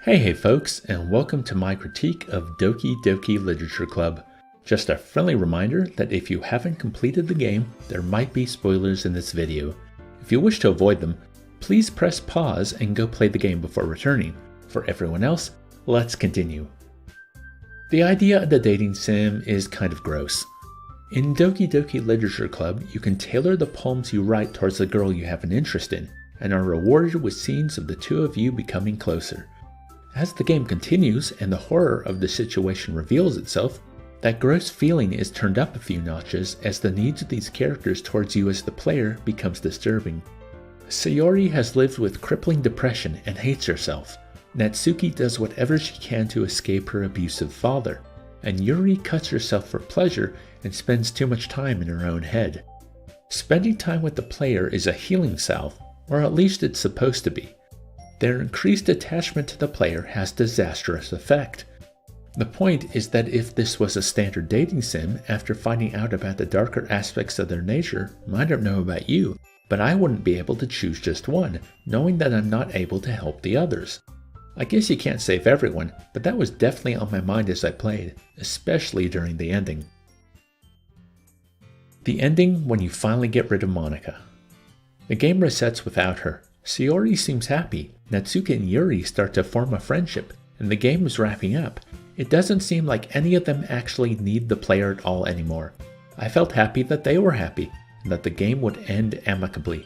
Hey folks, and welcome to my critique of Doki Doki Literature Club. Just a friendly reminder that if you haven't completed the game, there might be spoilers in this video. If you wish to avoid them, please press pause and go play the game before returning. For everyone else, let's continue. The idea of the dating sim is kind of gross. In Doki Doki Literature Club, you can tailor the poems you write towards the girl you have an interest in, and are rewarded with scenes of the two of you becoming closer. As the game continues and the horror of the situation reveals itself, that gross feeling is turned up a few notches as the needs of these characters towards you as the player becomes disturbing. Sayori has lived with crippling depression and hates herself. Natsuki does whatever she can to escape her abusive father, and Yuri cuts herself for pleasure and spends too much time in her own head. Spending time with the player is a healing salve, or at least it's supposed to be. Their increased attachment to the player has disastrous effect. The point is that if this was a standard dating sim, after finding out about the darker aspects of their nature, I don't know about you, but I wouldn't be able to choose just one, knowing that I'm not able to help the others. I guess you can't save everyone, but that was definitely on my mind as I played, especially during the ending. The ending when you finally get rid of Monika. The game resets without her. Sayori seems happy. Natsuki and Yuri start to form a friendship, and the game is wrapping up. It doesn't seem like any of them actually need the player at all anymore. I felt happy that they were happy, and that the game would end amicably.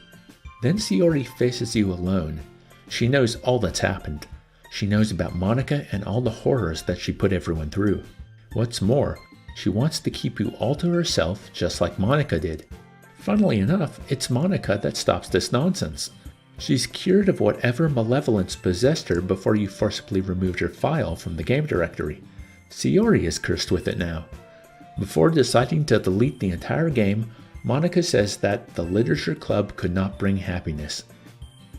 Then Sayori faces you alone. She knows all that's happened. She knows about Monika and all the horrors that she put everyone through. What's more, she wants to keep you all to herself just like Monika did. Funnily enough, it's Monika that stops this nonsense. She's cured of whatever malevolence possessed her before you forcibly removed her file from the game directory. Sayori is cursed with it now. Before deciding to delete the entire game, Monika says that the literature club could not bring happiness.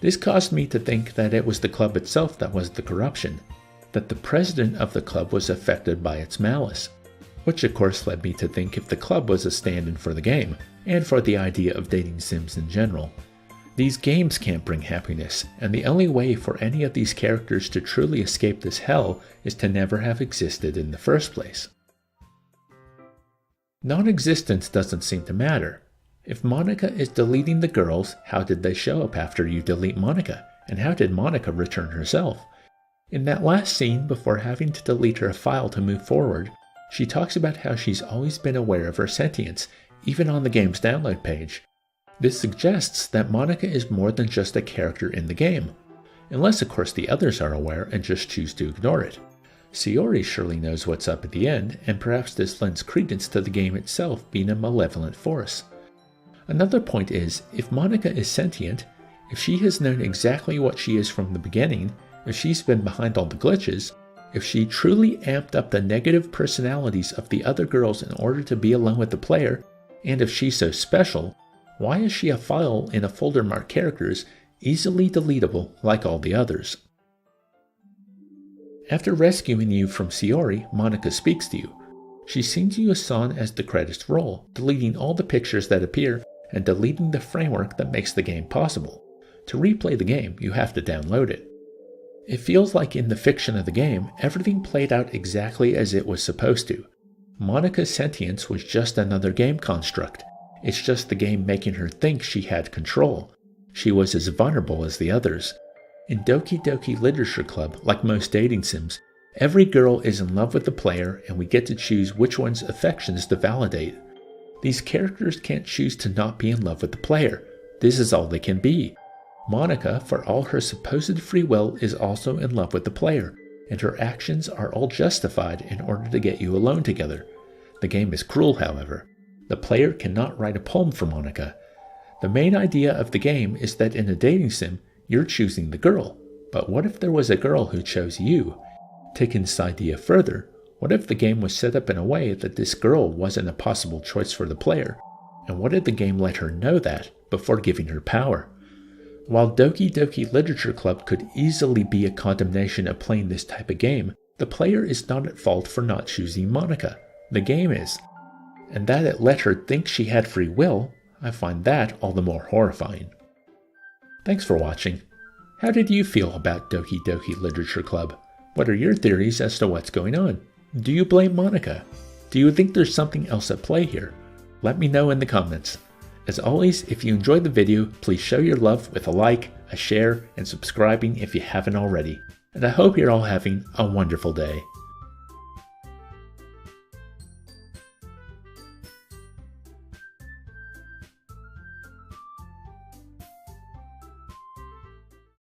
This caused me to think that it was the club itself that was the corruption, that the president of the club was affected by its malice, which of course led me to think if the club was a stand-in for the game, and for the idea of dating sims in general. These games can't bring happiness, and the only way for any of these characters to truly escape this hell is to never have existed in the first place. Non-existence doesn't seem to matter. If Monika is deleting the girls, how did they show up after you delete Monika? And how did Monika return herself? In that last scene, before having to delete her file to move forward, she talks about how she's always been aware of her sentience, even on the game's download page. This suggests that Monika is more than just a character in the game, unless of course the others are aware and just choose to ignore it. Sayori surely knows what's up at the end, and perhaps this lends credence to the game itself being a malevolent force. Another point is, if Monika is sentient, if she has known exactly what she is from the beginning, if she's been behind all the glitches, if she truly amped up the negative personalities of the other girls in order to be alone with the player, and if she's so special, why is she a file in a folder marked characters, easily deletable like all the others? After rescuing you from Sayori, Monika speaks to you. She sings you a song as the credits roll, deleting all the pictures that appear and deleting the framework that makes the game possible. To replay the game, you have to download it. It feels like in the fiction of the game, everything played out exactly as it was supposed to. Monika's sentience was just another game construct. It's just the game making her think she had control. She was as vulnerable as the others. In Doki Doki Literature Club, like most dating sims, every girl is in love with the player and we get to choose which one's affections to validate. These characters can't choose to not be in love with the player. This is all they can be. Monika, for all her supposed free will, is also in love with the player, and her actions are all justified in order to get you alone together. The game is cruel, however. The player cannot write a poem for Monika. The main idea of the game is that in a dating sim, you're choosing the girl. But what if there was a girl who chose you? Taking this idea further, what if the game was set up in a way that this girl wasn't a possible choice for the player? And what if the game let her know that before giving her power? While Doki Doki Literature Club could easily be a condemnation of playing this type of game, the player is not at fault for not choosing Monika. The game is. And that it let her think she had free will, I find that all the more horrifying. Thanks for watching. How did you feel about Doki Doki Literature Club? What are your theories as to what's going on? Do you blame Monica? Do you think there's something else at play here? Let me know in the comments. As always, if you enjoyed the video, please show your love with a like, a share, and subscribing if you haven't already. And I hope you're all having a wonderful day.